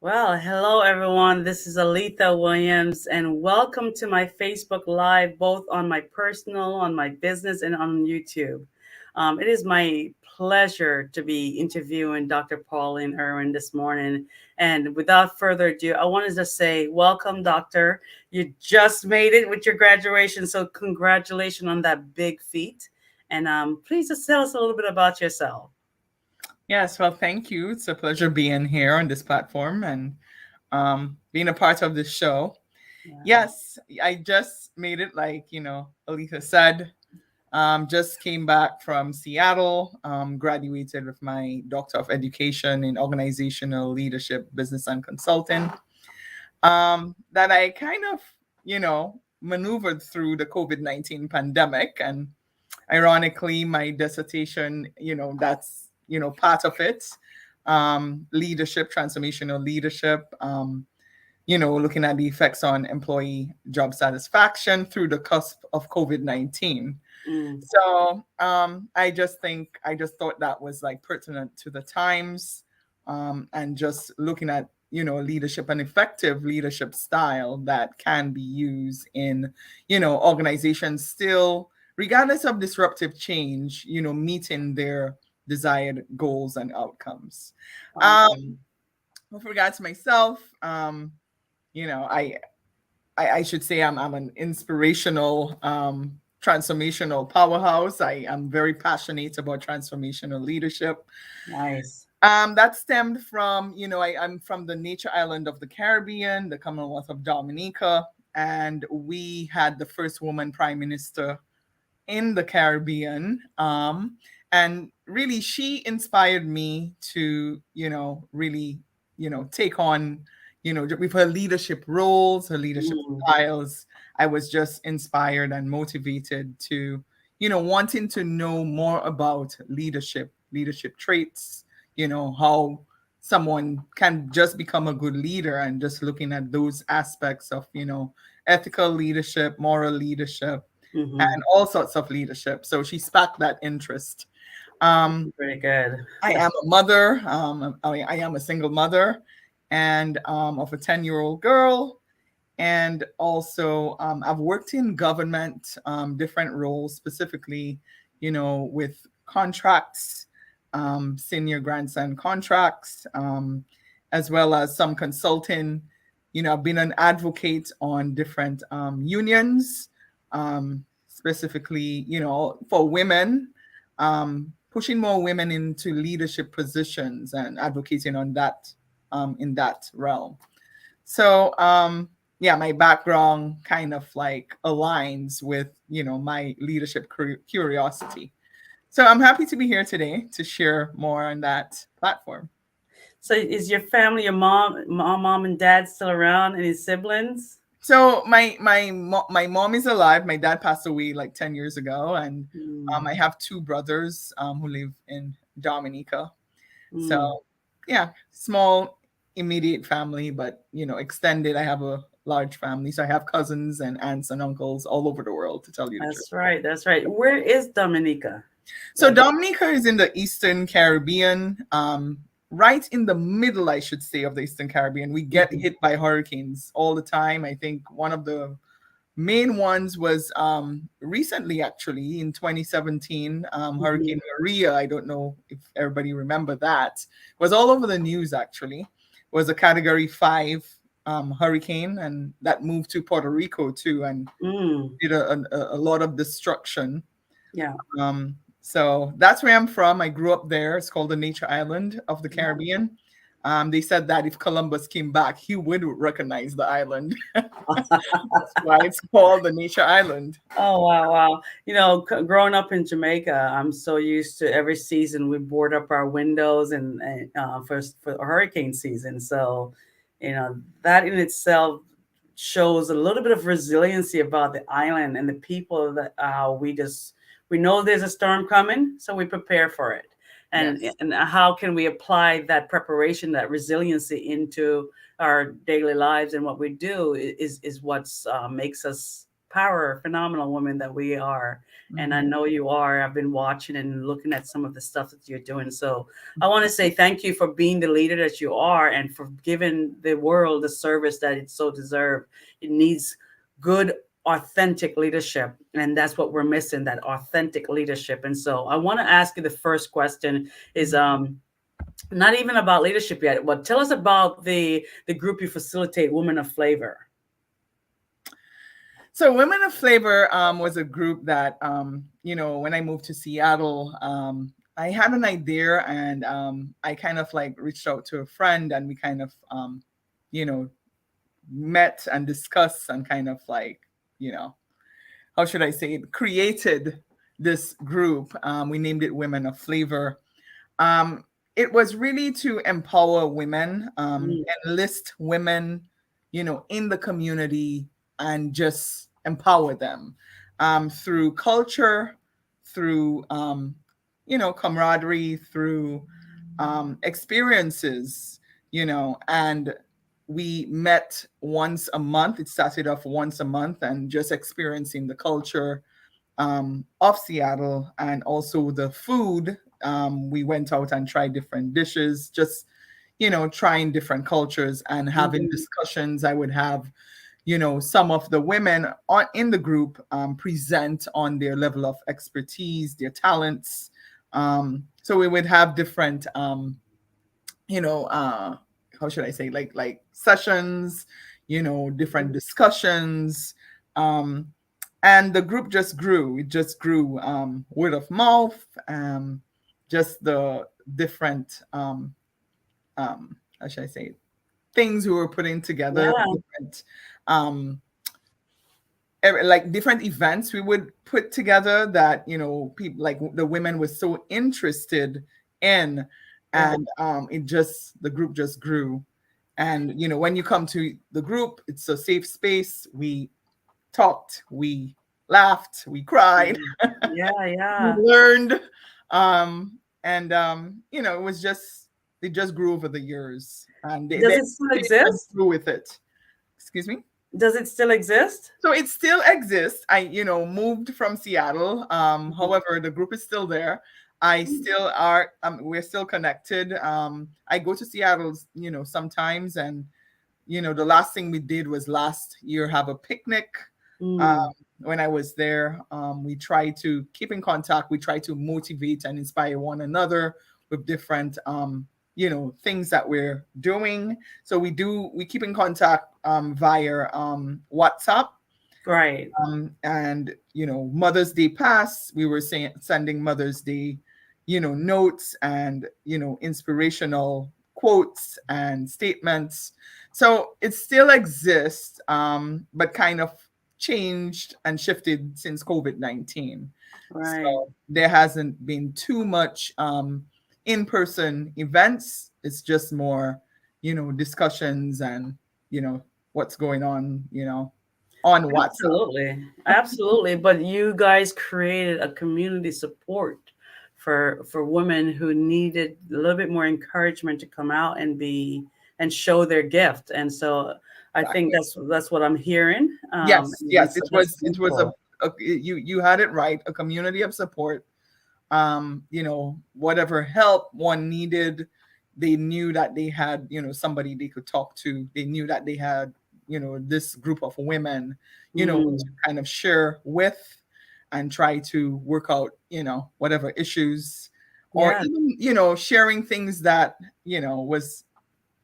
Well, hello everyone. This is Aletha Williams, and welcome to my Facebook Live, both on my personal, on my business, and on YouTube. It is my pleasure to be interviewing Dr. Pauline Irwin this morning. And without further ado, I wanted to say, welcome, Doctor. You just made it with your graduation, so congratulations on that big feat. And please just tell us a little bit about yourself. Yes, well, thank you. It's a pleasure being here on this platform and being a part of this show. Yeah. Yes, I just made it, like, Aletha said. Just came back from Seattle, graduated with my Doctor of Education in Organizational Leadership, Business and Consulting. That I kind of, maneuvered through the COVID-19 pandemic. And ironically, my dissertation, that's part of it. Leadership, transformational leadership, looking at the effects on employee job satisfaction through the cusp of COVID-19. So I just thought that was like pertinent to the times, and just looking at, leadership, an effective leadership style that can be used in, organizations still, regardless of disruptive change, meeting their desired goals and outcomes. With regards to myself, I should say I'm an inspirational, transformational powerhouse. I am very passionate about transformational leadership. Nice. That stemmed from, I'm from the nature island of the Caribbean, the Commonwealth of Dominica, and we had the first woman prime minister in the Caribbean. And really, she inspired me to, really, take on, with her leadership roles, her leadership styles. I was just inspired and motivated to, wanting to know more about leadership traits, how someone can just become a good leader, and just looking at those aspects of, ethical leadership, moral leadership, and all sorts of leadership. So she sparked that interest. Pretty good. I am a mother. I am a single mother, and of a 10-year-old girl. And also, I've worked in government, different roles, specifically, with contracts, senior grants and contracts, as well as some consulting. I've been an advocate on different unions, specifically, for women, pushing more women into leadership positions and advocating on that, in that realm. So, my background kind of like aligns with, my leadership curiosity. So I'm happy to be here today to share more on that platform. So is your family, your mom and dad still around? Any siblings? So my mom is alive. My dad passed away like 10 years ago. And I have two brothers who live in Dominica. So yeah, small, immediate family, but, extended. I have a large family. So I have cousins and aunts and uncles all over the world, to tell you the truth. That's right. Where is Dominica? So Dominica is in the Eastern Caribbean, right in the middle, I should say, of the Eastern Caribbean. We get hit by hurricanes all the time. I think one of the main ones was recently, actually, in 2017, Hurricane Maria. I don't know if everybody remember that. It was all over the news, actually. It was a Category 5 hurricane, and that moved to Puerto Rico, too, and did a lot of destruction. Yeah. So that's where I'm from. I grew up there. It's called the Nature Island of the Caribbean. They said that if Columbus came back, he would recognize the island. That's why it's called the Nature Island. Oh wow, wow! You know, growing up in Jamaica, I'm so used to every season we board up our windows and for hurricane season. So, you know, that in itself shows a little bit of resiliency about the island and the people that we know there's a storm coming, so we prepare for it. Yes. And how can we apply that preparation, that resiliency into our daily lives, and what we do is what's makes us power phenomenal women that we are. And I Mhm. know you are. I've been watching and looking at some of the stuff that you're doing. So I want to say thank you for being the leader that you are and for giving the world the service that it so deserves. It needs good, authentic leadership. And that's what we're missing, that authentic leadership. And so I want to ask you the first question is not even about leadership yet, but tell us about the group you facilitate, Women of Flavor. So Women of Flavor was a group that, when I moved to Seattle, I had an idea, and I kind of like reached out to a friend, and we kind of, you know, met and discussed and kind of like, you know, how should I say it, created this group. We named it Women of Flavor. Um, it was really to empower women, Mm, enlist women, in the community, and just empower them through culture, through, camaraderie, through experiences, and we met once a month. It started off once a month and just experiencing the culture of Seattle and also the food. We went out and tried different dishes, just, trying different cultures and having mhm. discussions. I would have, some of the women in the group present on their level of expertise, their talents. So we would have different, you know, uh, how should I say, like sessions, different discussions. Um, and the group just grew. It just grew, word of mouth, just the different, how should I say it, things we were putting together, Yeah, different, um, like different events we would put together that, people like the women were so interested in. yeah. And the group just grew. And when you come to the group, it's a safe space. We talked, we laughed, we cried, Mm. Yeah, we yeah. learned. And it was just, it just grew over the years, and Does they it still stayed and exist? grew with it. Excuse me. Does it still exist? So it still exists. I, moved from Seattle. Mhm. However, the group is still there. I still are. We're still connected. I go to Seattle, sometimes, and the last thing we did was last year have a picnic. Um, Mm. when I was there, we try to keep in contact. We try to motivate and inspire one another with different, things that we're doing. So we keep in contact via WhatsApp. Right. And Mother's Day passed. We were sending Mother's Day, notes and inspirational quotes and statements. So it still exists, but kind of changed and shifted since COVID-19. Right. So there hasn't been too much in-person events. It's just more, discussions and what's going on WhatsApp. Absolutely. Absolutely. But you guys created a community support for women who needed a little bit more encouragement to come out and be and show their gift. And so I think Exactly. that's what I'm hearing. Yes, And yes, so it that's was it was beautiful. you had it right, a community of support. Whatever help one needed, they knew that they had, somebody they could talk to. They knew that they had, this group of women, to Mm. kind of share with and try to work out, whatever issues, or Yeah. even, sharing things that,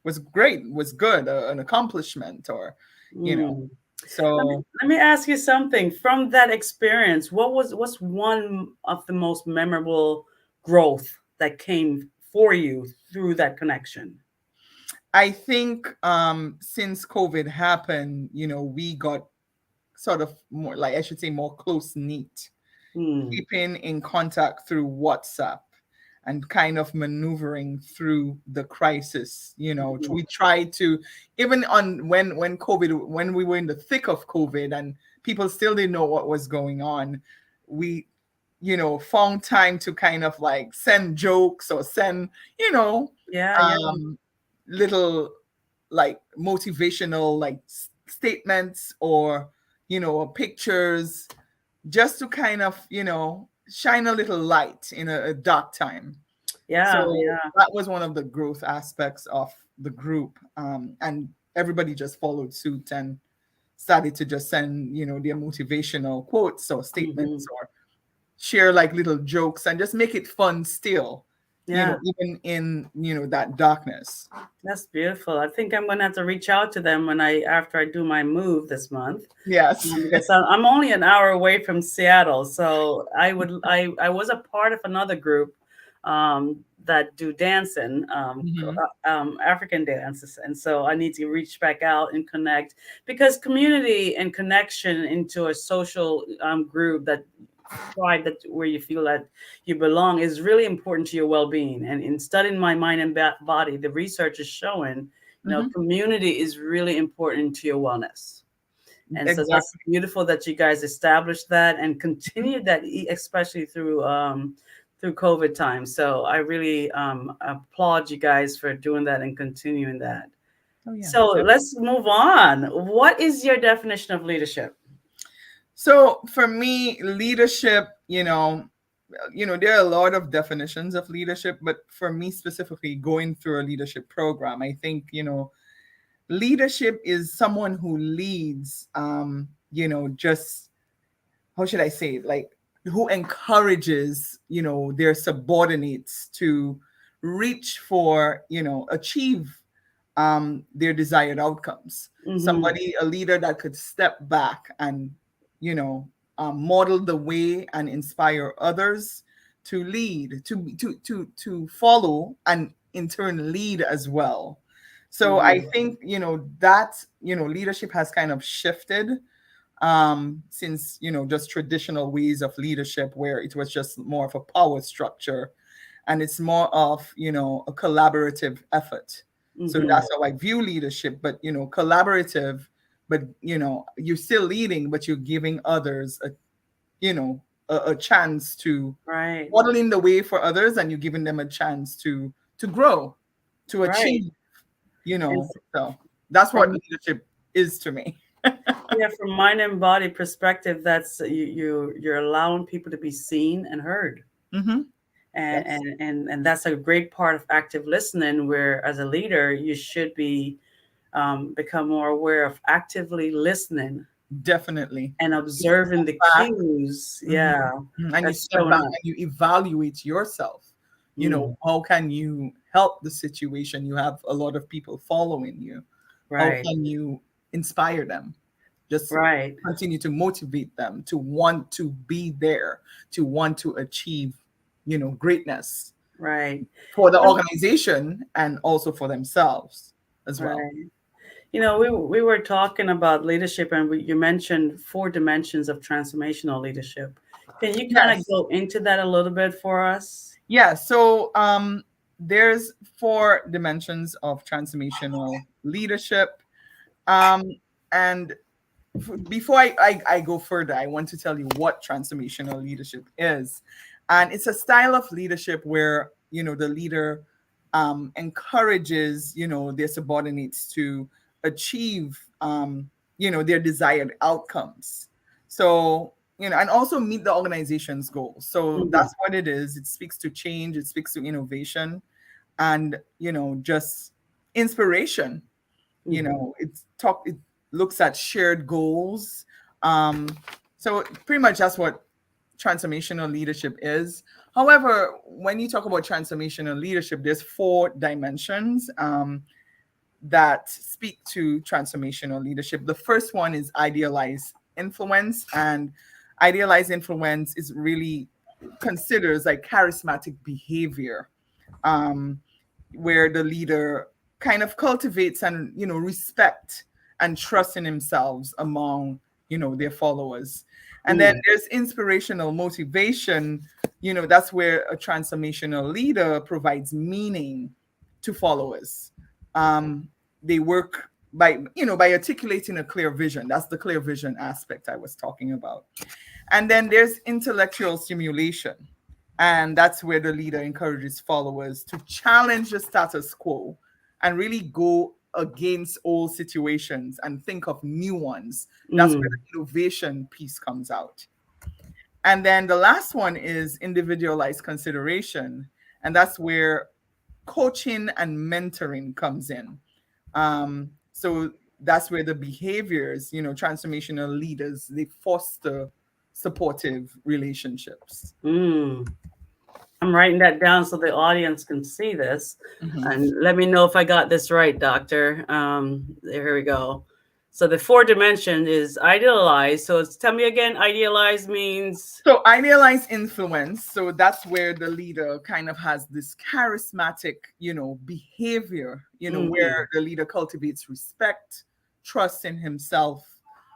was great, was good, an accomplishment, or, you know, Mm. so Let me ask you something from that experience. What's one of the most memorable growth that came for you through that connection? I think since COVID happened, we got sort of more, like I should say, more close knit, Hmm. keeping in contact through WhatsApp and kind of maneuvering through the crisis. We tried to, even on when COVID, when we were in the thick of COVID and people still didn't know what was going on, we found time to kind of like send jokes or send, Yeah, yeah, um little like motivational like statements or pictures, just to kind of shine a little light in a dark time. yeah, So yeah. that was one of the growth aspects of the group, and everybody just followed suit and started to just send their motivational quotes or Hmm. statements or share like little jokes and just make it fun still, Yeah, even in that darkness. that's beautiful. I think I'm gonna have to reach out to them when I after I do my move this month. Yes. Because I'm only an hour away from Seattle, so I was a part of another group that do dancing, Hmm. African dances, and so I need to reach back out and connect because community and connection into a social group that tribe that where you feel that you belong is really important to your well-being. And in studying my mind and body, the research is showing, Hmm. community is really important to your wellness. And so that's Exactly. beautiful that you guys established that and continued that, especially through COVID time. So I really applaud you guys for doing that and continuing that. Oh yeah. So let's move on. What is your definition of leadership? So for me, leadership, there are a lot of definitions of leadership, but for me specifically, going through a leadership program, I think, leadership is someone who leads, just, how should I say it? Like, who encourages, their subordinates to reach for, achieve their desired outcomes. Mm-hmm. Somebody, a leader that could step back and, model the way and inspire others to lead, to follow, and in turn lead as well. So I Mm-hmm. think that leadership has kind of shifted since just traditional ways of leadership where it was just more of a power structure, and it's more of a collaborative effort. So Mm-hmm. that's how I view leadership, but collaborative, but you're still leading, but you're giving others a chance to Right. modeling the way for others, and you're giving them a chance to grow, to Right. achieve. And So that's what from leadership is to me. yeah, from mind and body perspective, that's you're allowing people to be seen and heard. Hmm. And, Yes, and that's a great part of active listening, where as a leader you should be become more aware of actively listening definitely. and You step observing the back. cues, Mhm. yeah, And you that's step showing back up. and you evaluate yourself. Mm, How can you help the situation? You have a lot of people following you. How right, can you inspire them? Just right, continue to motivate them to want to be there, to want to achieve, greatness right. for the You know, organization and also for themselves as well. right. We were talking about leadership, and you mentioned four dimensions of transformational leadership. Can you kind of Yes. go into that a little bit for us? Yeah. So there's four dimensions of transformational leadership. Um, and before I go further, I want to tell you what transformational leadership is. And it's a style of leadership where, the leader encourages, their subordinates to achieve, their desired outcomes. So, and also meet the organization's goals. So Hmm. that's what it is. It speaks to change, it speaks to innovation, and, just inspiration. Hmm. It looks at shared goals. um so pretty much that's what transformational leadership is. However, when you talk about transformational leadership, there's four dimensions that speak to transformational leadership. The first one is idealized influence, and idealized influence is really considers like charismatic behavior, um, where the leader kind of cultivates and, respect and trust in themselves among, their followers. And then Mm. there's inspirational motivation. That's where a transformational leader provides meaning to followers. They work by articulating a clear vision. That's the clear vision aspect I was talking about. And then there's intellectual stimulation. And that's where the leader encourages followers to challenge the status quo and really go against old situations and think of new ones. That's where Mm. the innovation piece comes out. And then the last one is individualized consideration. And that's where coaching and mentoring comes in. So that's where the behaviors, transformational leaders, they foster supportive relationships. Mm. I'm writing that down so the audience can see this. Mhm. And let me know if I got this right, doctor. Here we go. So the four dimension is idealize. So tell me again, idealize means. So idealized influence. So that's where the leader kind of has this charismatic, behavior, where the leader cultivates respect, trust in himself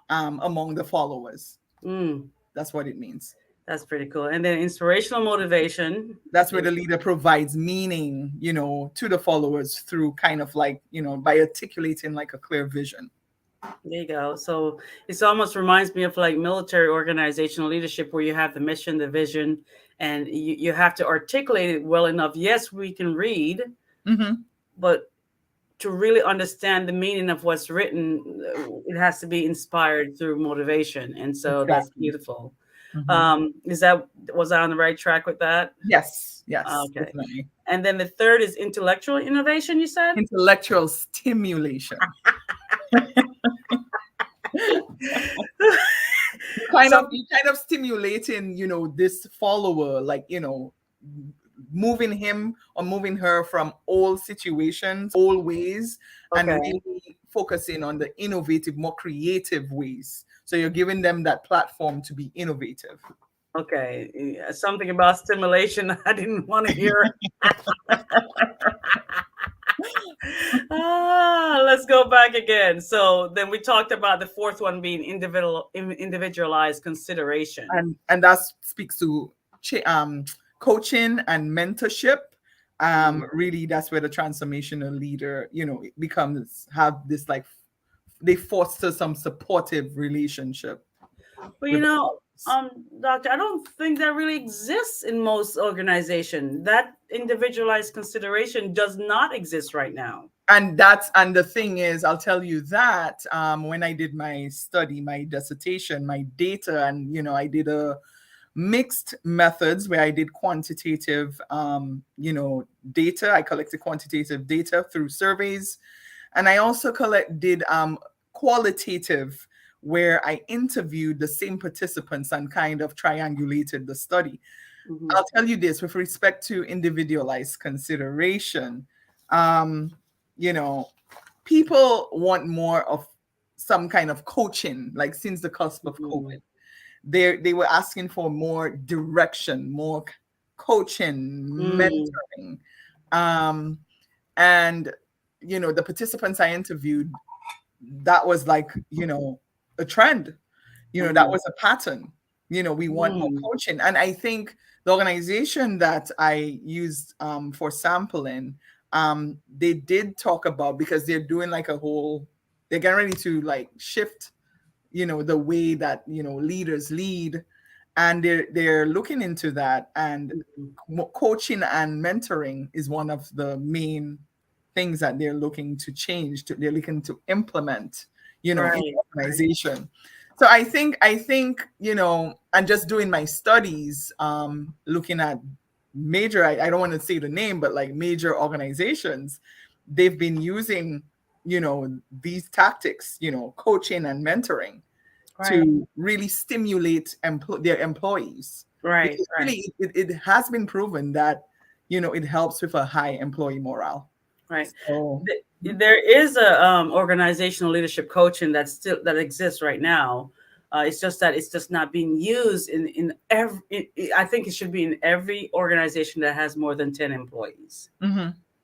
among the followers. Mm, That's what it means. that's pretty cool. And then inspirational motivation. That's where the leader provides meaning, to the followers through kind of like, by articulating like a clear vision. There you go. So it almost reminds me of like military organizational leadership where you have the mission, the vision, and you have to articulate it well enough. Yes, we can read, but to really understand the meaning of what's written, it has to be inspired through motivation. And so that's Exactly. beautiful. Was I on the right track with that? Yes, Okay. definitely. And then the third is intellectual innovation, you said? Intellectual stimulation. kind of stimulating, this follower, like, moving him or moving her from old situations, old ways, and Okay. really focusing on the innovative, more creative ways. So you're giving them that platform to be innovative. Okay. Something about stimulation I didn't want to hear. Let's go back again. So then we talked about the fourth one being individualized consideration. And that speaks to coaching and mentorship. Really, that's where the transformational leader, it becomes have this like they foster some supportive relationship. But with the doctor, I don't think that really exists in most organizations. That individualized consideration does not exist right now. and the thing is, I'll tell you that when I did my study, my dissertation, my data, and I did a mixed methods where I did quantitative data. I collected quantitative data through surveys, and I also did qualitative, where I interviewed the same participants and kind of triangulated the study. I'll tell you this with respect to individualized consideration. People want more of some kind of coaching, like since the cusp of COVID. They were asking for more direction, more coaching, mentoring. And the participants I interviewed, that was like, a trend. That was a pattern. We want more coaching. And I think the organization that I used for sampling, they did talk about, because they're doing like they're getting ready to like shift, the way that, leaders lead. And they're looking into that. And coaching and mentoring is one of the main things that they're looking to change, they're looking to implement, in the organization. So I think, and just doing my studies, looking at major, I don't want to say the name, but like major organizations, they've been using, these tactics, coaching and mentoring to really stimulate their employees. Right. Because really, it has been proven that, it helps with a high employee morale. Right. So, there is a organizational leadership coaching that exists right now. It's just that it's just not being used in every. I think it should be in every organization that has more than 10 employees.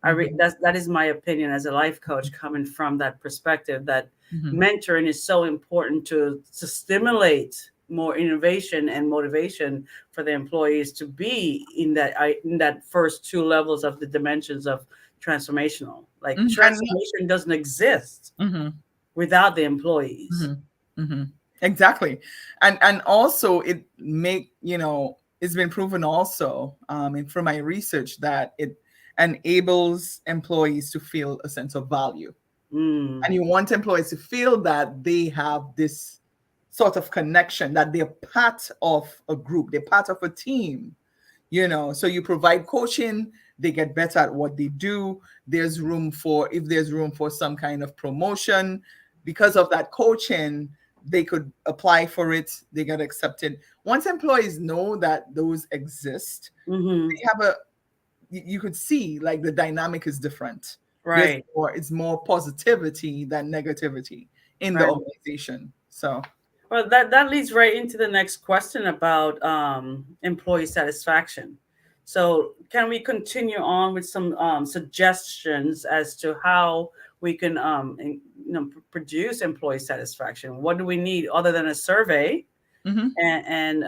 Mhm. That is my opinion as a life coach, coming from that perspective that Mhm. mentoring is so important to stimulate more innovation and motivation for the employees to be in that first two levels of the dimensions of transformational. Like Mhm. And transformation doesn't exist mhm. without the employees. Mhm. Mhm. Exactly. And also it make, it's been proven also from my research that it enables employees to feel a sense of value. Mm, And you want employees to feel that they have this sort of connection, that they're part of a group, they're part of a team. So you provide coaching, they get better at what they do. There's room for, if there's room for some kind of promotion because of that coaching, they could apply for it, they get accepted. Once employees know that those exist, hmm. they have you could see like the dynamic is different. Right. It's more positivity than negativity in the Right. organization. So Well, that leads right into the next question about employee satisfaction. So, can we continue on with some suggestions as to how we can, produce employee satisfaction? What do we need other than a survey mhm, and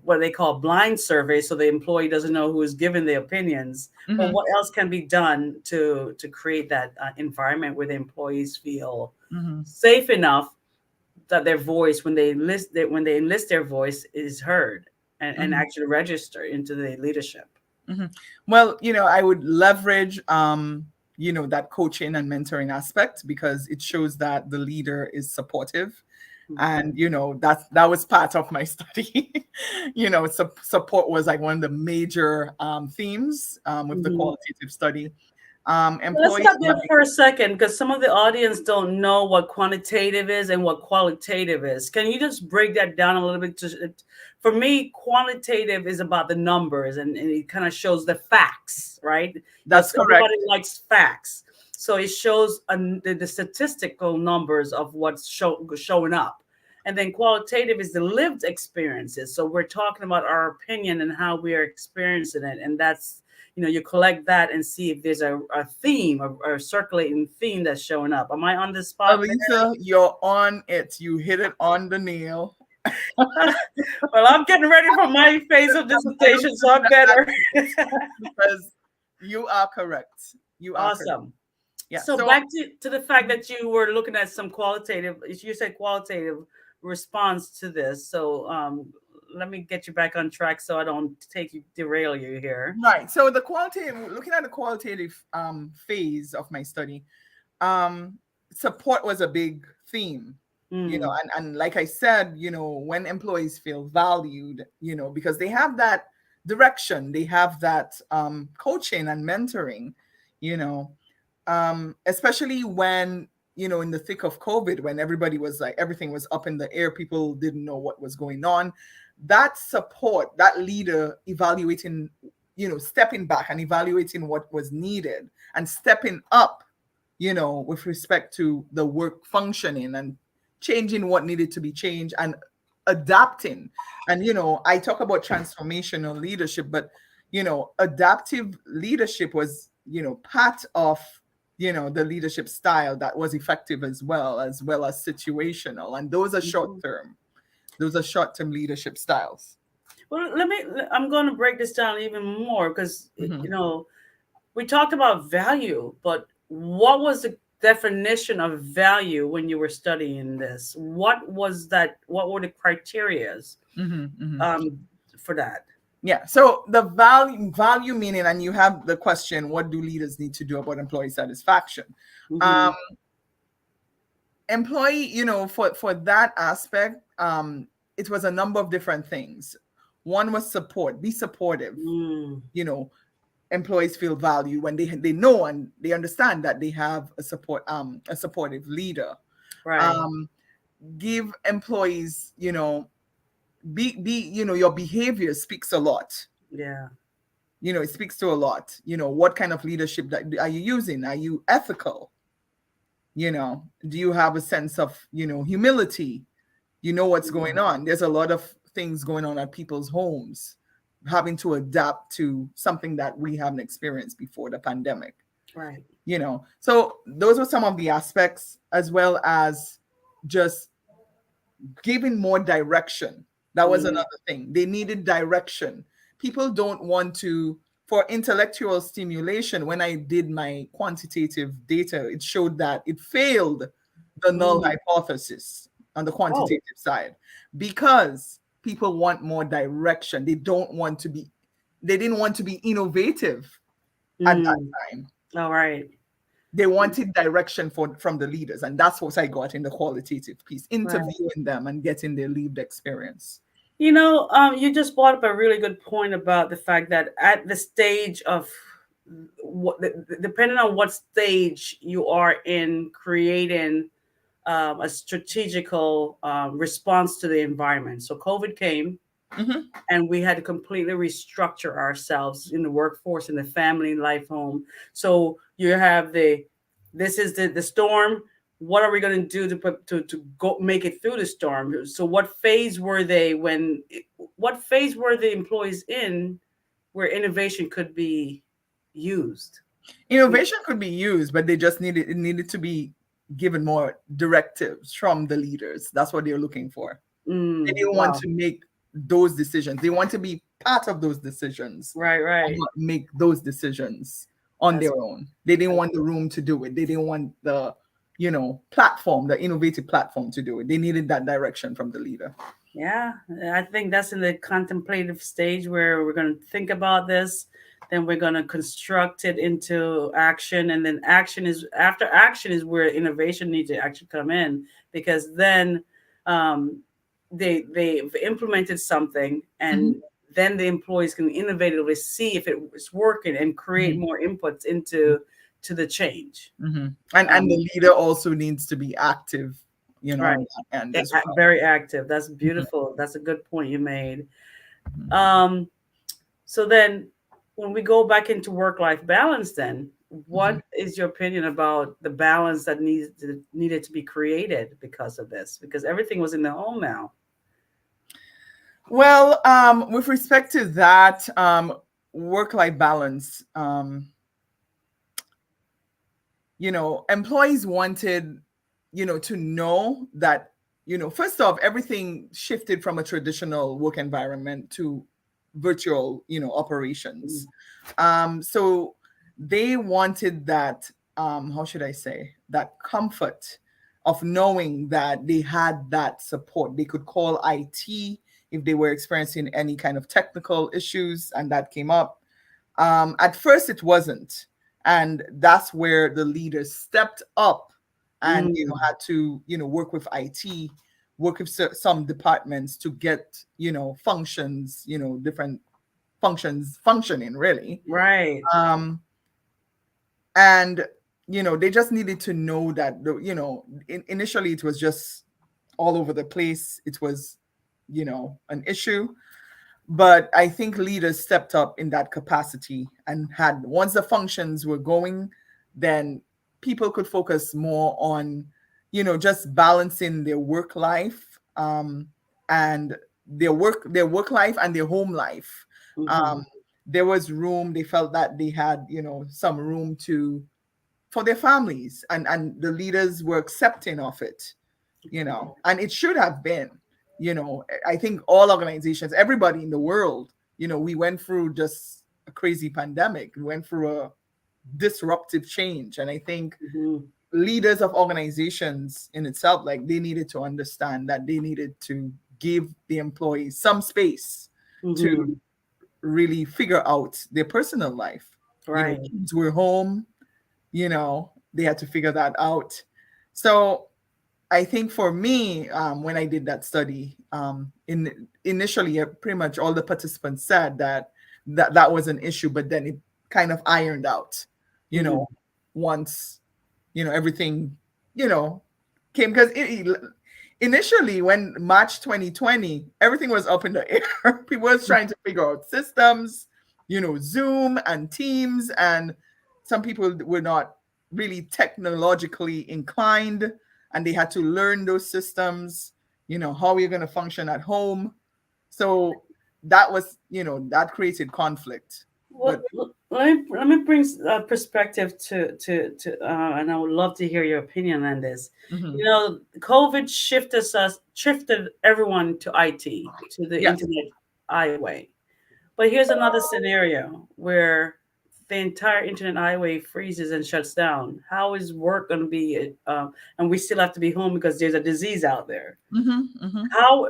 what they call blind survey, so the employee doesn't know who is giving the opinions? But mhm, what else can be done to create that environment where the employees feel mhm, safe enough that their voice, when they enlist their voice, is heard and mhm, actually register into the leadership. mhm. Well, I would leverage that coaching and mentoring aspect because it shows that the leader is supportive. And that was part of my study. Support was like one of the major themes with the Mhm. qualitative study. Let's Employees stop there like for a second because some of the audience don't know what quantitative is and what qualitative is. Can you just break that down a little bit? For me, quantitative is about the numbers and it kind of shows the facts, right? that's Because correct. everybody likes facts. So it shows the statistical numbers of what's showing up. And then qualitative is the lived experiences. So we're talking about our opinion and how we are experiencing it. And that's, you collect that and see if there's a theme or a circulating theme that's showing up. Am I on the spot Alisa, you're on it. You hit it on the nail. there? Well, I'm getting ready for my phase of I don't dissertation, so I'm better. because you are correct. You are correct. Awesome. Yeah. So So back to the fact that you were looking at some qualitative, you said qualitative response to this. So let me get you back on track so I don't derail you here. right. So the qualitative, looking at the qualitative phase of my study, um, support was a big theme. Mm, And like I said, when employees feel valued, because they have that direction, they have that coaching and mentoring, you know, especially when, in the thick of COVID, when everybody was like, everything was up in the air, people didn't know what was going on. That support, that leader evaluating, stepping back and evaluating what was needed and stepping up, with respect to the work functioning and changing what needed to be changed and adapting. And, I talk about transformational leadership, but, adaptive leadership was, part of, the leadership style that was effective as well as situational. And those are short mhm. term. Those are short term leadership styles. Well, I'm going to break this down even more because, Mhm. we talked about value, but what was the definition of value when you were studying this? What was that? What were the criterias Mhm. Mhm. um, for that? Yeah. So the value meaning, and you have the question, what do leaders need to do about employee satisfaction? Um, Hmm. Employee, for that aspect, it was a number of different things. One was support, be supportive. Mm, You know, employees feel valued when they know and they understand that they have a supportive leader. right. Um, Give employees, be your behavior speaks a lot. Yeah. It speaks to a lot. What kind of leadership that are you using? Are you ethical? Do you have a sense of humility? What's going Mm, on. There's a lot of things going on at people's homes, having to adapt to something that we haven't experienced before, the pandemic. Right. So those were some of the aspects, as well as just giving more direction. That was Mm, another thing. They needed direction. People don't want to, for intellectual stimulation, when I did my quantitative data, it showed that it failed the null mm. hypothesis on the Oh. quantitative side, because people want more direction. They didn't want to be innovative at that Mm. time. All right. They wanted direction from the leaders, and that's what I got in the qualitative piece, Right. interviewing them and getting their lived experience. You just brought up a really good point about the fact that at the stage of what, depending on what stage you are in creating a strategical response to the environment. So COVID came, Hmm. and we had to completely restructure ourselves in the workforce, in the family life home. So you have this is the storm. What are we going to do to go make it through the storm? So what phase were the employees in where innovation could be used? Innovation could be used, but it needed to be given more directives from the leaders. That's what they're looking for. They didn't want Wow. to make those decisions. They want to be part of those decisions Right, and right. not make those decisions on That's, their own. They didn't want the room to do it. They didn't want the, platform, the innovative platform to do it. They needed that direction from the leader. yeah, I think that's in the contemplative stage where we're going to think about this, then we're going to construct it into action, and then action is where innovation needs to actually come in, because then um, they've implemented something, Mhm, and then the employees can innovatively see if it's working and create mhm, more inputs into to the change. mhm. And Um, the leader also needs to be active, right. on that end as well. Very active. That's Mhm, beautiful. That's a good point you made. mhm, Um, so then when we go back into work-life balance, then mhm. what is your opinion about the balance that needed to be created because of this? Because everything was in the home now. Well, with respect to that, work-life balance, employees wanted, to know that, first off, everything shifted from a traditional work environment to virtual, operations. Mm, So they wanted that, how should I say, that comfort of knowing that they had that support. They could call IT if they were experiencing any kind of technical issues and that came up. At first, it wasn't, and that's where the leaders stepped up and mm, had to work with IT, work with some departments to get functions, different functions functioning really. right. Um, and they just needed to know that initially it was just all over the place. It was an issue, but I think leaders stepped up in that capacity and had, once the functions were going, then people could focus more on just balancing their work life, and their work life and their home life. Hmm. um, there was room. They felt that they had some room to for their families, and the leaders were accepting of it, and it should have been. I think all organizations, everybody in the world, we went through just a crazy pandemic. We went through a disruptive change. And I think Hmm. leaders of organizations in itself, like, they needed to understand that they needed to give the employees some space to Hmm. really figure out their personal life. Right. Kids were home, they had to figure that out. So I think for me, when I did that study, initially, pretty much all the participants said that was an issue, but then it kind of ironed out, you Hmm. know, once everything came, because initially, when March 2020, everything was up in the air. People was trying to figure out systems, Zoom and Teams, and some people were not really technologically inclined, and they had to learn those systems, how you're going to function at home. So that was, that created conflict. Well, But let me bring perspective and I would love to hear your opinion on this. mhm, COVID shifted everyone to IT, to the yes. internet highway. But here's another scenario where the entire internet highway freezes and shuts down. How is work going to be? And we still have to be home because there's a disease out there. Hmm, hmm. How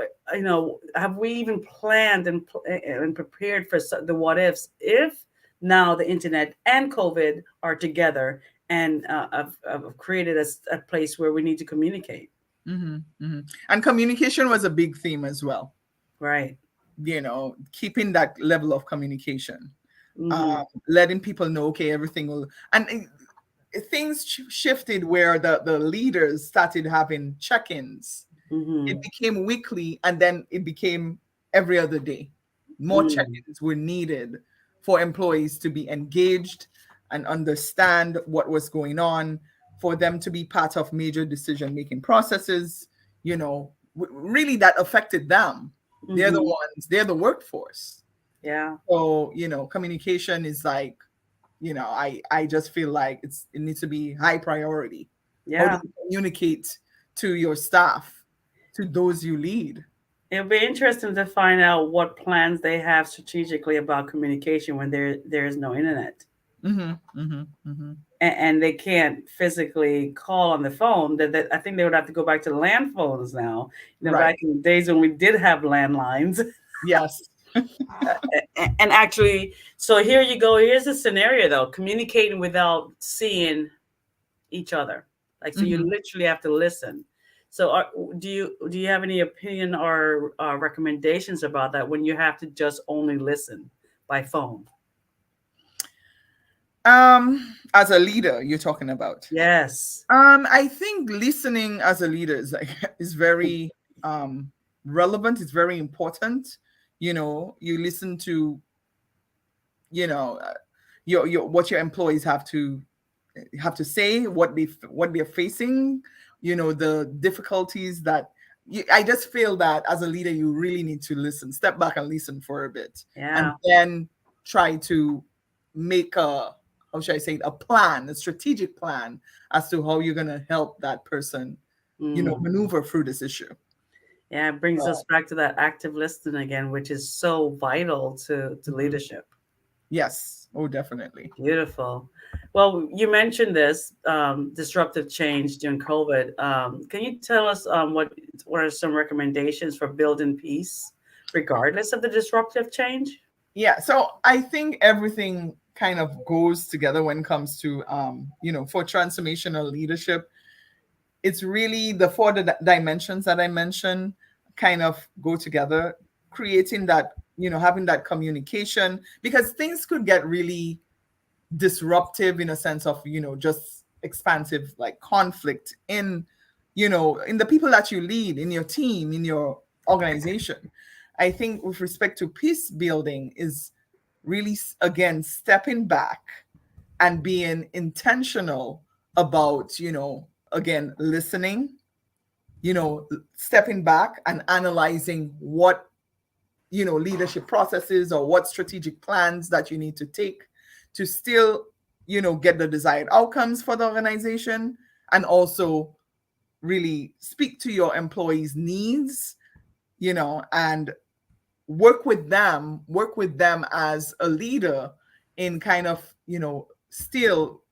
have we even planned and prepared for the what ifs if now the internet and COVID are together and have created a place where we need to communicate? Hmm, hmm. And communication was a big theme as well. Right. Keeping that level of communication, Mm-hmm. letting people know, okay, everything will, and things shifted where the leaders started having check-ins. It Mm-hmm. became weekly, and then it became every other day. More Mm. check-ins were needed for employees to be engaged and understand what was going on, for them to be part of major decision-making processes, really that affected them. They're the Mm-hmm. ones, they're the workforce. Yeah. So, communication is like, I just feel like it needs to be high priority. How do Yeah. you communicate to your staff, to those you lead? It'll be interesting to find out what plans they have strategically about communication when there is no internet, Mm-hmm, mm-hmm, mm-hmm. and they can't physically call on the phone. That I think they would have to go back to land phones now. Right. Back in the days when we did have landlines, Yes. and actually, so here you go. Here's a scenario though: communicating without seeing each other. Like, so you Mm-hmm. literally have to listen. So do you have any opinion or recommendations about that when you have to just only listen by phone? As a leader, you're talking about. Yes. I think listening as a leader is like is very relevant. It's very important. You listen to you know uh, your what your employees have to say, what they're facing, the difficulties that I just feel that as a leader you really need to listen, step back and listen for a bit, and Yeah. then try to make a, how should I say it, a plan, a strategic plan as to how you're going to help that person Mm. maneuver through this issue. Yeah, it brings us So, back to that active listening again, which is so vital to mhm. leadership. Yes, oh definitely. Beautiful. Well, you mentioned this disruptive change during COVID. Can you tell us what are some recommendations for building peace, regardless of the disruptive change? Yeah, so I think everything kind of goes together when it comes to for transformational leadership. It's really the four dimensions that I mentioned kind of go together, creating that, having that communication, because things could get really disruptive in a sense of, just expansive, like conflict in the people that you lead, in your team, in your organization. I think with respect to peace building is really, again, stepping back and being intentional about, again, listening, stepping back and analyzing what, leadership processes or what strategic plans that you need to take to still, get the desired outcomes for the organization, and also really speak to your employees' needs, and work with them as a leader in kind of, still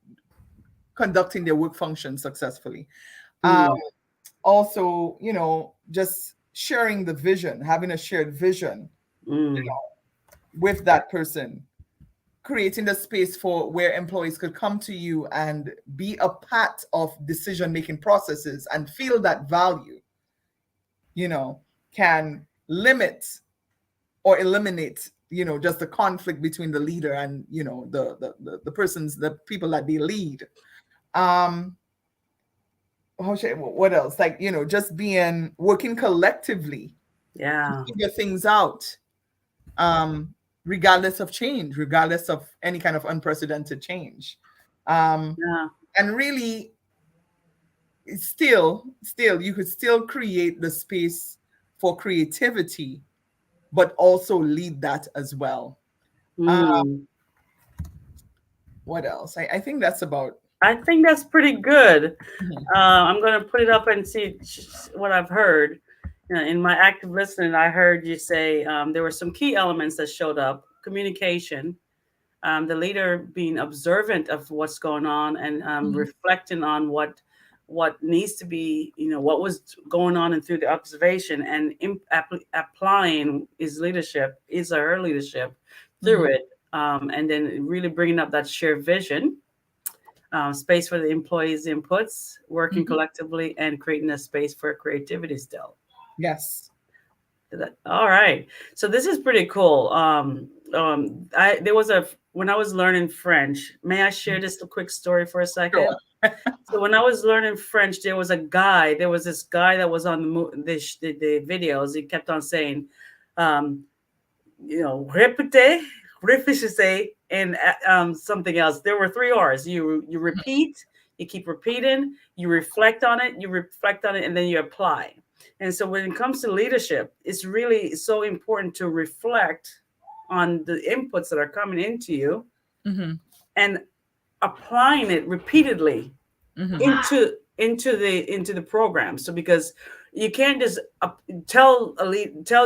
conducting their work function successfully. Um, Mm, Also, just sharing the vision, having a shared vision mm, with that person, creating the space for where employees could come to you and be a part of decision making processes and feel that value, you know, can limit or eliminate, just the conflict between the leader and, the persons, the people that they lead. Um, what else? Like, just being working collectively to yeah. figure things out, um, regardless of change, regardless of any kind of unprecedented change. Um, Yeah. and really, still, you could still create the space for creativity, but also lead that as well. Mm. What else? I think that's about. I think that's pretty good. Mhm. I'm going to put it up and see what I've heard. In my active listening, I heard you say there were some key elements that showed up: communication, the leader being observant of what's going on, and Mhm. reflecting on what needs to be, what was going on and through the observation, and applying his or her leadership through Mhm. it, and then really bringing up that shared vision, space for the employees' inputs, working Mhm. collectively, and creating a space for creativity still. Yes. All right. So this is pretty cool. I there was a when I was learning French. May I share just a quick story for a second? Sure. So when I was learning French, there was a guy. There was this guy that was on the videos. He kept on saying, um, répéter, réfléchissez, and something else. There were three R's. You repeat, you keep repeating, you reflect on it, and then you apply. And so when it comes to leadership, it's really so important to reflect on the inputs that are coming into you Mhm. and applying it repeatedly Mhm. into the program. So because you can't just tell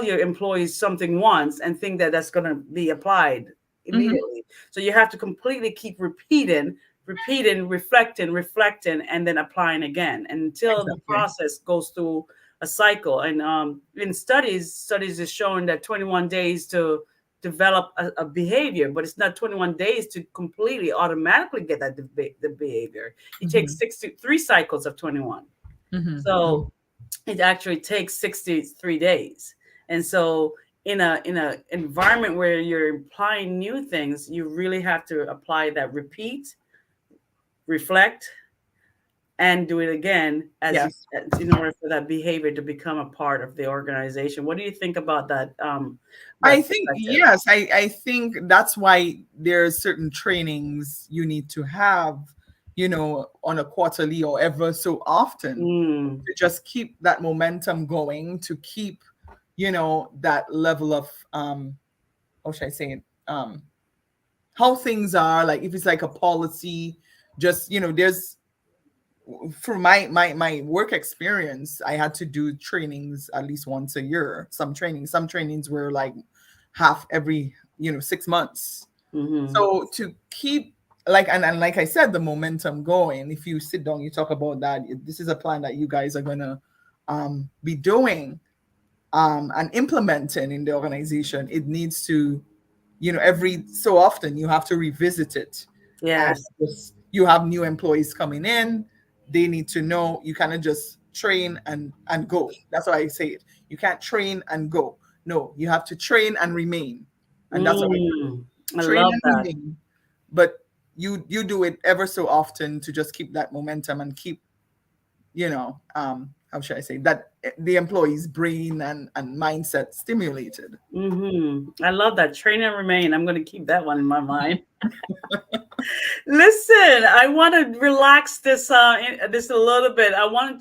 your employees something once and think that that's going to be applied Mhm. immediately. So you have to completely keep repeating, reflecting, and then applying again until the Exactly. process goes through a cycle. And in studies is showing that 21 days to develop a behavior, but it's not 21 days to completely automatically get the behavior. It takes Mhm. 63 cycles of 21. Mhm. Mhm. So it actually takes 63 days. And so in a environment where you're applying new things, you really have to apply that repeat, reflect, and do it again Yes. in order for that behavior to become a part of the organization. What do you think about that I think perspective? yes. I think that's why there's certain trainings you need to have, on a quarterly or ever so often Mm, to just keep that momentum going, to keep, that level of how should I say it? How things are, like if it's like a policy, just there's for my work experience, I had to do trainings at least once a year. Some trainings were like half every 6 months. mm-hmm. So to keep, and like I said, the momentum going, if you sit down, you talk about that, this is a plan that you guys are gonna be doing and implementing in the organization. It needs to, every so often you have to revisit it. And Yes. you have new employees coming in, they need to know. You cannot just train and go. That's why I say it. You can't train and go. No, you have to train and remain. And that's how it Mm, I train love and that. remain. But you do it ever so often to just keep that momentum and keep, how should I say, that the employee's brain and mindset stimulated. I love that. Train and remain. I'm going to keep that one in my mind. Listen, I want to relax this a little bit. I wanted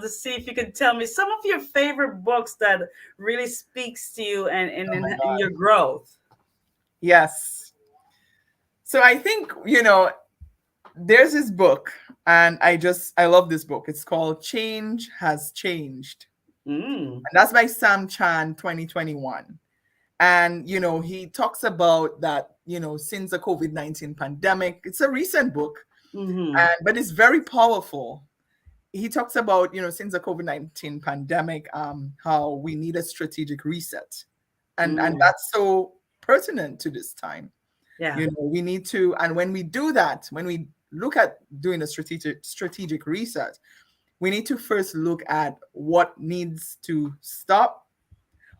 to see if you could tell me some of your favorite books that really speaks to you and Oh my in God. your growth. Yes. So I think, there's this book, and I love this book. It's called Change Has Changed. Mm, And that's by Sam Chan, 2021. And, he talks about that, since the COVID-19 pandemic, it's a recent book, mm-hmm. but it's very powerful. He talks about, since the COVID-19 pandemic, how we need a strategic reset. And Mm, that's so pertinent to this time. yeah, We need to, and when we do that, when we look at doing a strategic reset, we need to first look at what needs to stop,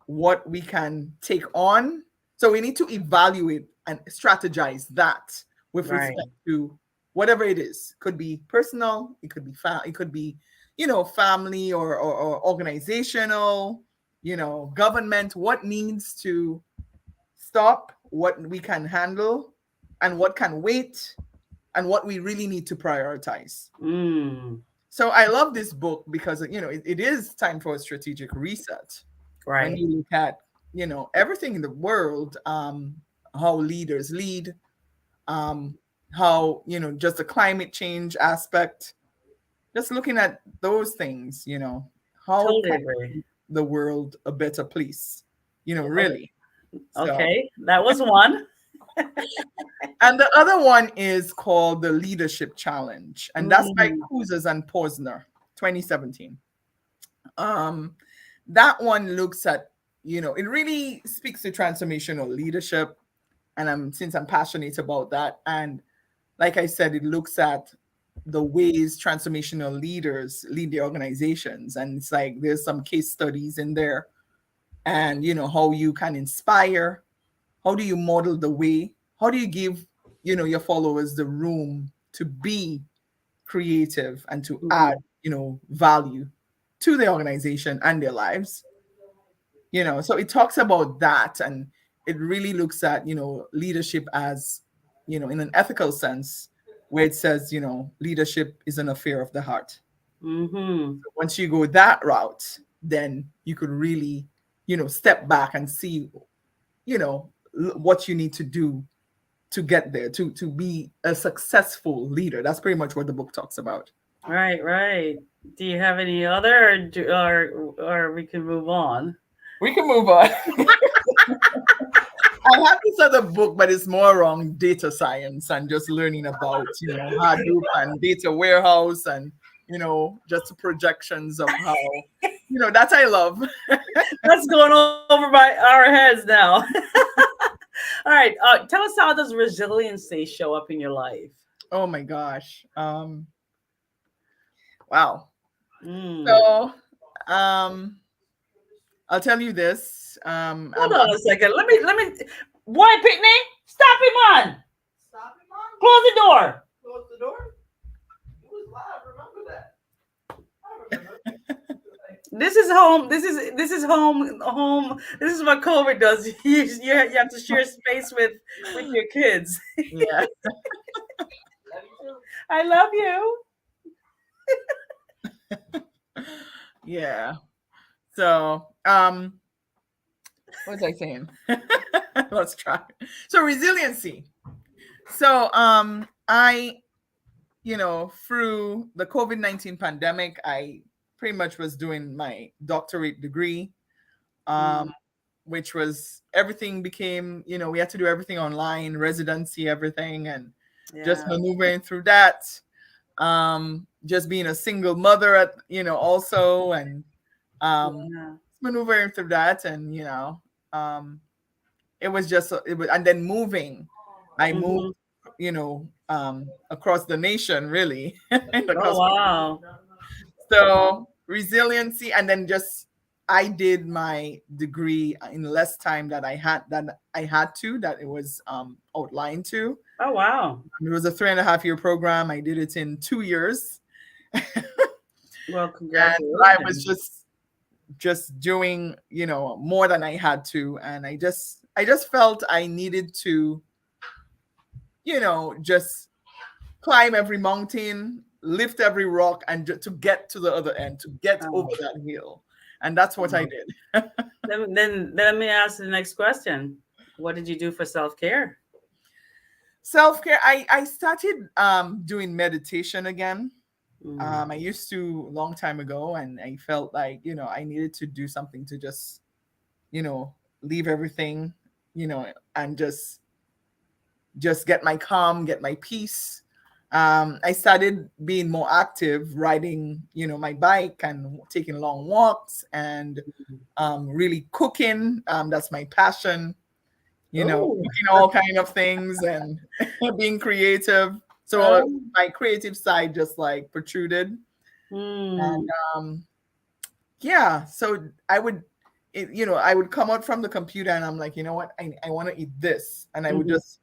what we can take on. So we need to evaluate and strategize that with right. respect to whatever it is. Could be personal, it could be it could be, family or organizational, government. What needs to stop, what we can handle, and what can wait, and what we really need to prioritize. Mm, So I love this book because it is time for a strategic reset when right. you look at. everything in the world, how leaders lead, um, how, just the climate change aspect, just looking at those things, how Totally can agree. the world a better place, Oh, really. So, okay, that was one. and the other one is called the Leadership Challenge, and that's by Mm, Cousins and Posner, 2017. Um, that one looks at, it really speaks to transformational leadership, and since I'm passionate about that, and like I said, it looks at the ways transformational leaders lead the organizations, and it's like there's some case studies in there, and how you can inspire, how do you model the way, how do you give your followers the room to be creative and to add mhm. value to the organization and their lives. So it talks about that, and it really looks at leadership as in an ethical sense, where it says leadership is an affair of the heart. Mhm. Once you go that route, then you could really step back and see what you need to do to get there, to be a successful leader. That's pretty much what the book talks about. Right, right. Do you have any other, or we can move on? We can move on. I have this other book, but it's more around data science and just learning about, Hadoop and data warehouse, and, just the projections of how, that I love. That's going over our heads now. All right. Tell us, how does resiliency show up in your life? Oh my gosh. Wow. Mm. So, um, I'll tell you this. Hold on a second. Let me. Boy, Pitney, stop him on. Stop it, Mom. Close the door. Close the door. It was loud. Remember that. I remember. This is home. This is home. Home. This is what COVID does. You have to share space with your kids. Yeah. I love you. Yeah. So, what was I saying? Let's try. So resiliency. So, I, through the COVID-19 pandemic, I pretty much was doing my doctorate degree, um, Mm, which was everything became, we had to do everything online, residency, everything, and just yeah. maneuvering through that. Just being a single mother also, and um, Yeah. maneuvering through that, and um, it was just it was, and then moving. I moved, Hmm. across the nation, really, and Oh across. wow. So resiliency, and then just I did my degree in less time that it was outlined to. Oh wow. It was a 3.5 year program. I did it in 2 years, Well, and I was congratulations. just doing more than I had to, and I just felt I needed to just climb every mountain, lift every rock, and to get to the other end, to get over Oh. that hill. And that's what I Wow. did. Then let me ask the next question. What did you do for self-care? Self-care, I started doing meditation again. Mm. I used to long time ago, and I felt like I needed to do something to just leave everything, and just get my calm, get my peace. I started being more active, riding, my bike and taking long walks, and really cooking. That's my passion, Oh. cooking all kind of things, and being creative. So Um, my creative side just like protruded, and mm, um, yeah. So I would come out from the computer, and I'm like, you know what, I want to eat this, and I would mhm. just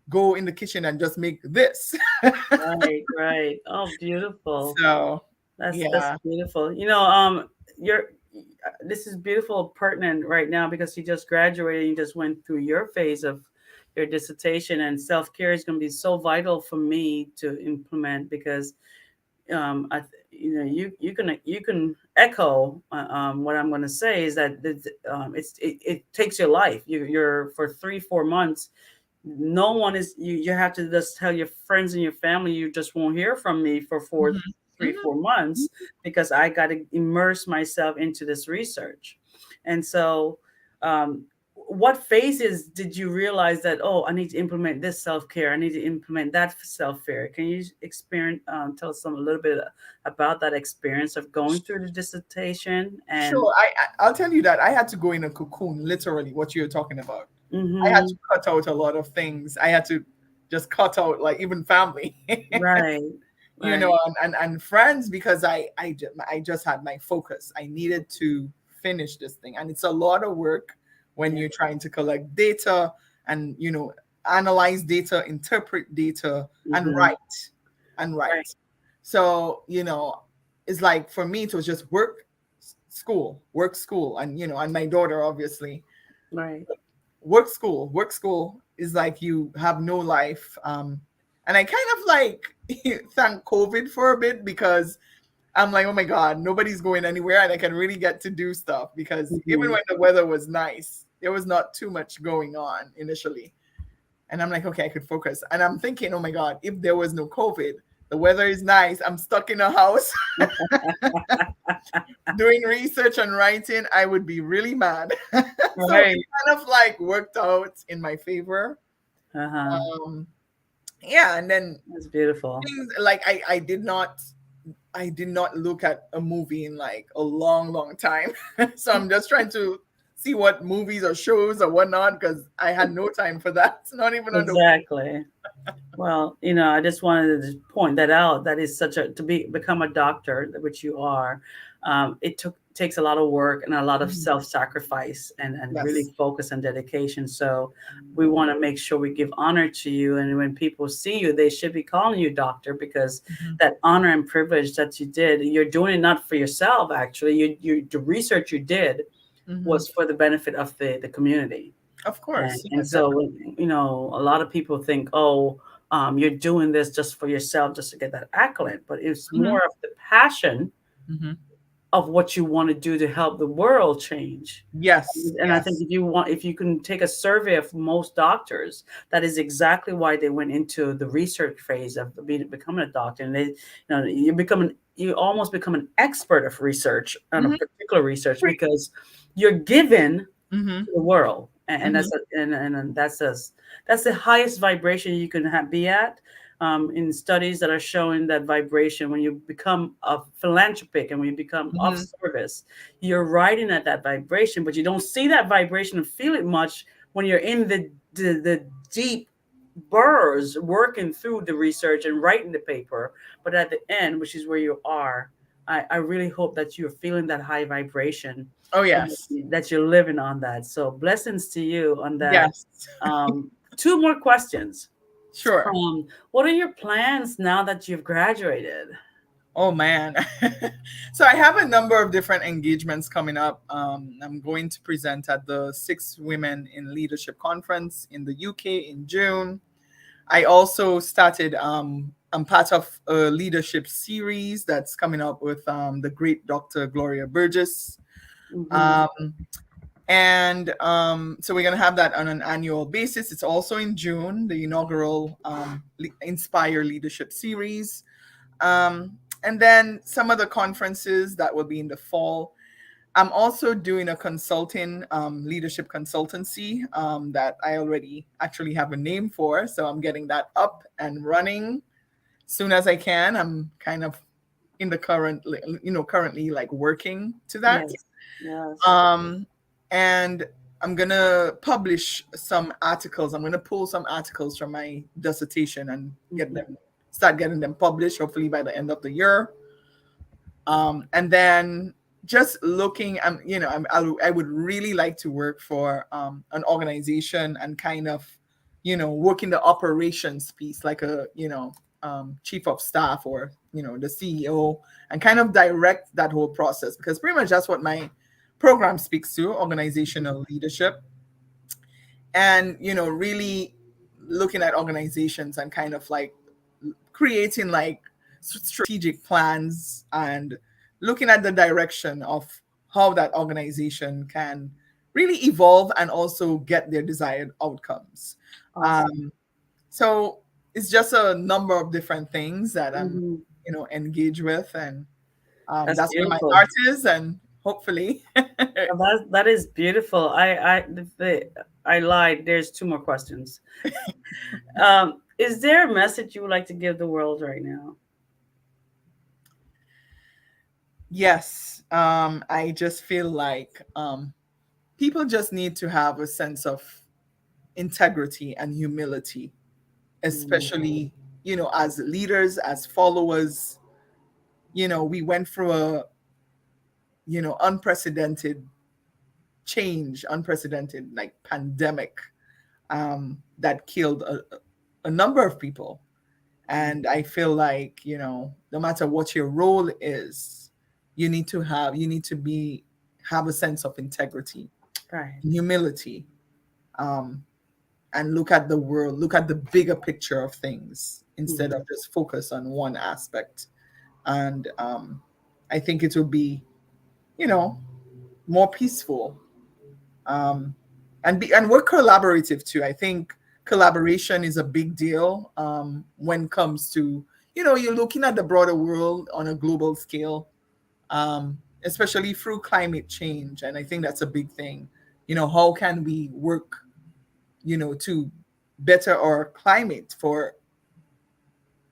go in the kitchen and just make this. Right, right. Oh, beautiful. So That's yeah. beautiful. You're this is beautiful, pertinent right now because you just graduated. You just went through your phase of your dissertation, and self care is going to be so vital for me to implement because you can echo what I'm going to say is that it takes your life. You're for 3-4 months. No one is you have to just tell your friends and your family you just won't hear from me for four Mhm. three Mhm. 4 months because I got to immerse myself into this research. And so what phases did you realize that, oh, I need to implement this self-care, I need to implement that self-care? Can you experience tell us some a little bit about that experience of going through the dissertation and Sure. I'll tell you that I had to go in a cocoon, literally, what you're talking about. I had to mm-hmm, cut out a lot of things. I had to just cut out like even family, right, right, and friends because I just had my focus. I needed to finish this thing, and it's a lot of work when yeah, you're trying to collect data and analyze data, interpret data, and mm-hmm, right, write. So it's like for me it was just work, school, and and my daughter obviously right. work school is like you have no life. And I kind of like thank COVID for a bit because I'm like, oh my god, nobody's going anywhere and I can really get to do stuff because even Mm-hmm. when the weather was nice there was not too much going on initially, and I'm like, okay, I could focus. And I'm thinking, oh my god, if there was no COVID, the weather is nice, I'm stuck in a house doing research and writing, I would be really mad. So it Right. kind of like worked out in my favor. Uh-huh. Um, yeah, and then That's beautiful. things like I did not look at a movie in like a long, long time. So I'm just trying to see what movies or shows or whatnot because I had no time for that. It's not even on the Exactly. Well, I just wanted to point that out. That is such a to become a doctor, which you are. It takes a lot of work and a lot of Mhm. self-sacrifice and really Yes. focus and dedication. So we want to make sure we give honor to you. And when people see you, they should be calling you doctor because Mhm. that honor and privilege that you did, you're doing it not for yourself. Actually, the research you did Mhm. was for the benefit of the community. Of And, course. Yeah, and definitely. so, a lot of people think, oh, you're doing this just for yourself, just to get that accolade. But it's Mhm. more of the passion Mhm. of what you want to do to help the world change. Yes. And I think Yes. if you can take a survey of most doctors, that is exactly why they went into the research phase of becoming a doctor. And you almost become an expert of research on a Mhm. particular research Great. because you're given Mhm. to the world, and Mhm. that's the highest vibration you can be at. In studies that are showing that vibration, when you become a philanthropic and when you become of Mhm. service, you're riding at that vibration, but you don't see that vibration and feel it much when you're in the deep burrs working through the research and writing the paper. But at the end, which is where you are, I really hope that you're feeling that high vibration Oh and yes. that you're living on that. So blessings to you on that. Yes. Two more questions. Sure. What are your plans now that you've graduated? Oh man. So I have a number of different engagements coming up. I'm going to present at the Six Women in Leadership Conference in the UK in June. I also started I'm part of a leadership series that's coming up with the great Dr. Gloria Burgess. Mm-hmm. Um, and so we're going to have that on an annual basis. It's also in June, the inaugural Inspire Leadership Series. And then some of the conferences that will be in the fall. I'm also doing a consulting, leadership consultancy that I already actually have a name for. So I'm getting that up and running soon as I can. I'm kind of in the currently like working to that. Yes. Yes. Um, and I'm gonna publish some articles. I'm gonna pull some articles from my dissertation and Mm-hmm. start getting them published, hopefully by the end of the year. And then just looking, I would really like to work for an organization and kind of, work in the operations piece, like a, chief of staff or, the CEO, and kind of direct that whole process because pretty much that's what my program speaks to, organizational leadership. And, really looking at organizations and kind of like creating like strategic plans and looking at the direction of how that organization can really evolve and also get their desired outcomes. Awesome. Um, so it's just a number of different things that I'm, Mhm. engaged with, and That's that's where my beautiful. heart is, and hopefully, That is beautiful. I lied. There's two more questions. Is there a message you would like to give the world right now? yes, I just feel like people just need to have a sense of integrity and humility, Mm, especially, as leaders, as followers. We went through a, unprecedented change, unprecedented like pandemic, that killed a number of people. And I feel like, no matter what your role is, you need to be, have a sense of integrity, right. humility, um, and look at the world, look at the bigger picture of things instead of Mhm. just focus on one aspect. And I think it will be, you know, more peaceful, um, and we're collaborative too. I think collaboration is a big deal, when it comes to, you're looking at the broader world on a global scale, especially through climate change, and I think that's a big thing. How can we work, to better our climate, for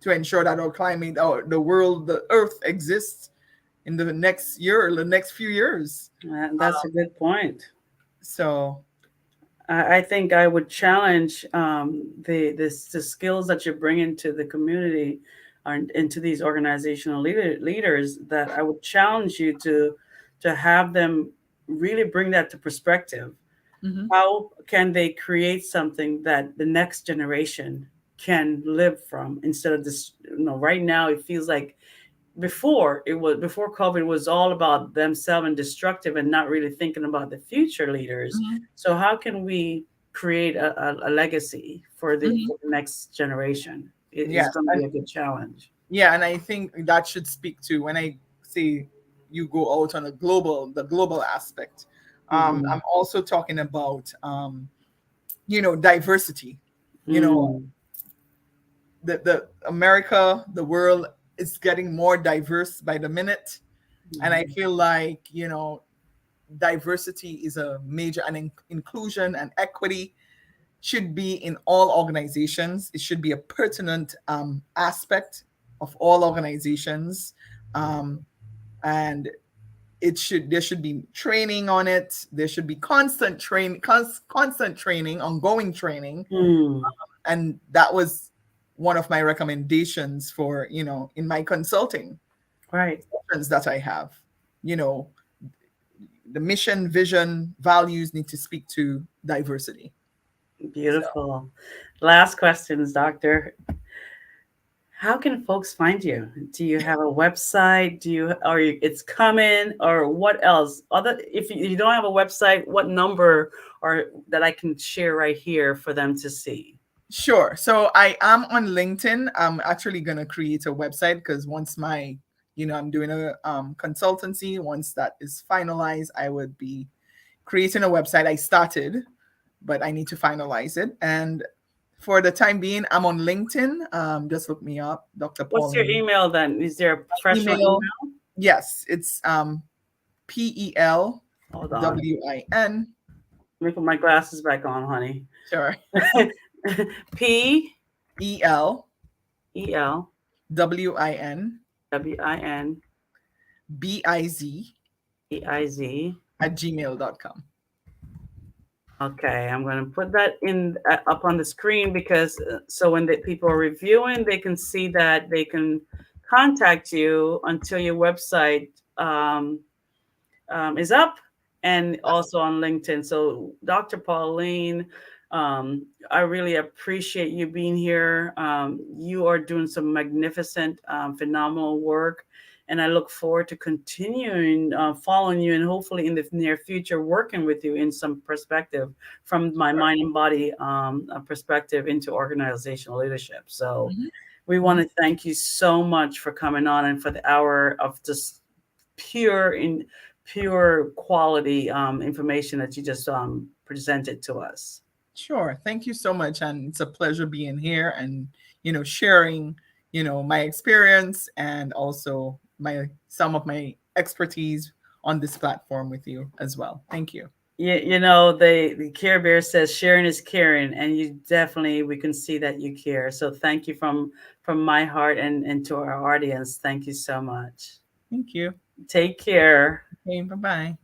to ensure that our climate, or the world, the Earth exists in the next year, the next few years. That's a good point. So, I think I would challenge the skills that you bring into the community and into these organizational leaders. That I would challenge you to have them really bring that to perspective. mhm, How can they create something that the next generation can live from instead of this? Right now it feels like before COVID, it was all about themselves and destructive and not really thinking about the future leaders. mhm, So how can we create a legacy mhm. for the next generation? It's Yes, going to be and a good challenge. yeah, and I think that should speak to when I say you go out on the global aspect. Hmm. I'm also talking about, diversity. You know, Mm. the America, the world is getting more diverse by the minute, and I Mhm. feel like, diversity is a major, and inclusion and equity should be in all organizations. It should be a pertinent, aspect of all organizations, um, and there should be training on it. There should be constant training, ongoing training, Mm. and that was one of my recommendations for, in my consulting Right. sessions that I have. You know, the mission, vision, values need to speak to diversity. So Beautiful. Last questions, Doctor. How can folks find you? Do you have a website? It's coming, or what else? Other, if you don't have a website, what number or that I can share right here for them to see? sure. So I am on LinkedIn. I'm actually gonna create a website, because once I'm doing a, consultancy. Once that is finalized, I would be creating a website. I started, but I need to finalize it. And for the time being, I'm on LinkedIn. Just look me up, Dr. What's your Pauline. email then? Is there a professional Email, email? yes, it's Hold on. PELWIN. Let me put my glasses back on, honey. Sorry. P EL E L WIN WIN BIZ EIZ. at gmail.com. Okay, I'm going to put that in up on the screen because so when the people are reviewing, they can see that they can contact you until your website is up and also on LinkedIn. So, Dr. Pauline, I really appreciate you being here. You are doing some magnificent, phenomenal work. And I look forward to continuing following you and hopefully in the near future working with you in some perspective from my mind and body perspective into organizational leadership. So, Mhm. We want Mhm. to thank you so much for coming on and for the hour of just pure in pure quality information that you just presented to us. Sure. Thank you so much. And it's a pleasure being here and, sharing, my experience and also some of my expertise on this platform with you as well. Thank you. The Care Bear says sharing is caring, and you definitely we can see that you care. So thank you from my heart and to our audience. Thank you so much. Thank you. Take care. Okay, bye-bye.